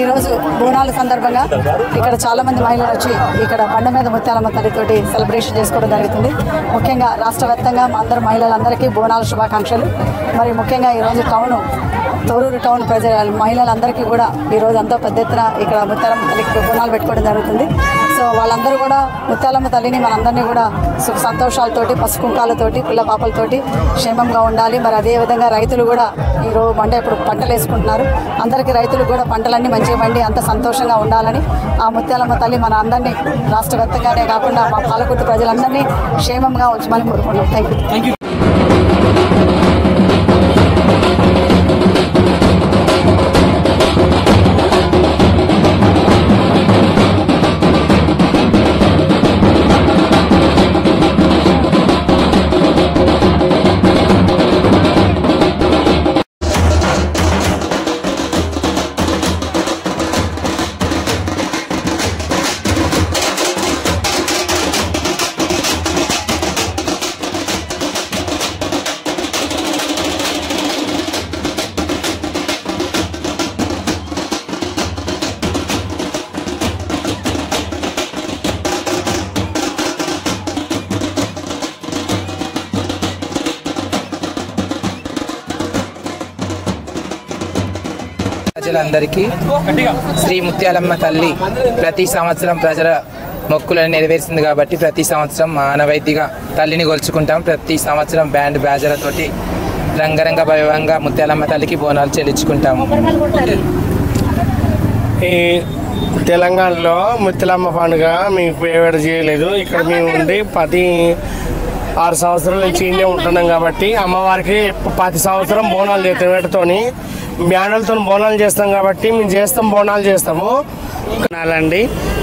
ఈరోజు బోనాల సందర్భంగా ఇక్కడ చాలామంది మహిళలు వచ్చి ఇక్కడ బండ మీద ముత్యాలమ్మ తల్లితోటి సెలబ్రేషన్ చేసుకోవడం జరుగుతుంది. ముఖ్యంగా రాష్ట్ర వ్యాప్తంగా మా అందరు మహిళలందరికీ బోనాల శుభాకాంక్షలు. మరి ముఖ్యంగా ఈరోజు తొర్రూరు టౌన్ మహిళలందరికీ కూడా ఈరోజు ఎంతో పెద్ద ఎత్తున ఇక్కడ ముత్యాలమ్మ తల్లికి బోనాలు పెట్టుకోవడం జరుగుతుంది. సో వాళ్ళందరూ కూడా ముత్యాలమ్మ తల్లిని మనందరినీ కూడా సుఖ సంతోషాలతోటి పసుకుంకాలతోటి పిల్ల పాపలతోటి క్షేమంగా ఉండాలి. మరి అదేవిధంగా రైతులు కూడా ఈరోజు ఇప్పుడు పంటలు వేసుకుంటున్నారు. అందరికీ రైతులు కూడా పంటలన్నీ మంచిగా పండి అంత సంతోషంగా ఉండాలని ఆ ముత్యాలమ్మ తల్లి మన అందరినీ రాష్ట్ర వ్యాప్తంగానే కాకుండా మా పాలకుర్తి ప్రజలందరినీ క్షేమంగా ఉంచమని కోరుకున్నాం. Thank you. ప్రజలందరికీ శ్రీ ముత్యాలమ్మ తల్లి ప్రతి సంవత్సరం ప్రజల మొక్కులను నెరవేరుస్తుంది కాబట్టి ప్రతి సంవత్సరం ఆనవాయితీగా తల్లిని కొలుచుకుంటాం. ప్రతి సంవత్సరం బ్యాండ్ బాజాలతోటి రంగరంగ వైభవంగా ముత్యాలమ్మ తల్లికి బోనాలు చెల్లించుకుంటాము. ఈ తెలంగాణలో ముత్యాలమ్మ పండుగ మేము ఫేవర్ చేయలేదు. ఇక్కడ మేము ఉండి 6 సంవత్సరాల నుంచి ఇండియా ఉంటున్నాం కాబట్టి అమ్మవారికి ప్రతి సంవత్సరం బోనాలు చేస్తాం. వీటితోని బ్యాండ్లతో బోనాలు చేస్తాం కాబట్టి మేము బోనాలు చేస్తాము. అండి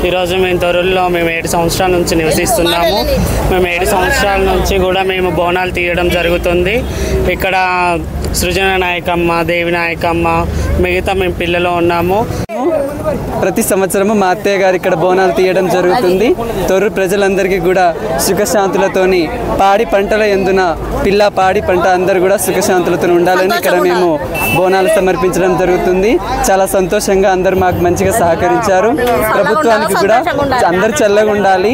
ఈరోజు మేము తొర్రూరులో 7 సంవత్సరాల నుంచి నివసిస్తున్నాము. 7 సంవత్సరాల నుంచి కూడా మేము బోనాలు తీయడం జరుగుతుంది. ఇక్కడ సృజన నాయకమ్మ, దేవి నాయకమ్మ, మిగతా మేము పిల్లలు ఉన్నాము. ప్రతి సంవత్సరము మా అత్తయ్య గారు ఇక్కడ బోనాలు తీయడం జరుగుతుంది. తొర్రూరు ప్రజలందరికీ కూడా సుఖశాంతులతోని పాడి పంటల ఎందున పాడి పంట అందరూ కూడా సుఖశాంతులతో ఉండాలని ఇక్కడ మేము బోనాలు సమర్పించడం జరుగుతుంది. చాలా సంతోషంగా అందరూ మాకు మంచిగా సహకరించారు. ప్రభుత్వానికి కూడా అందరు చల్లగా ఉండాలి.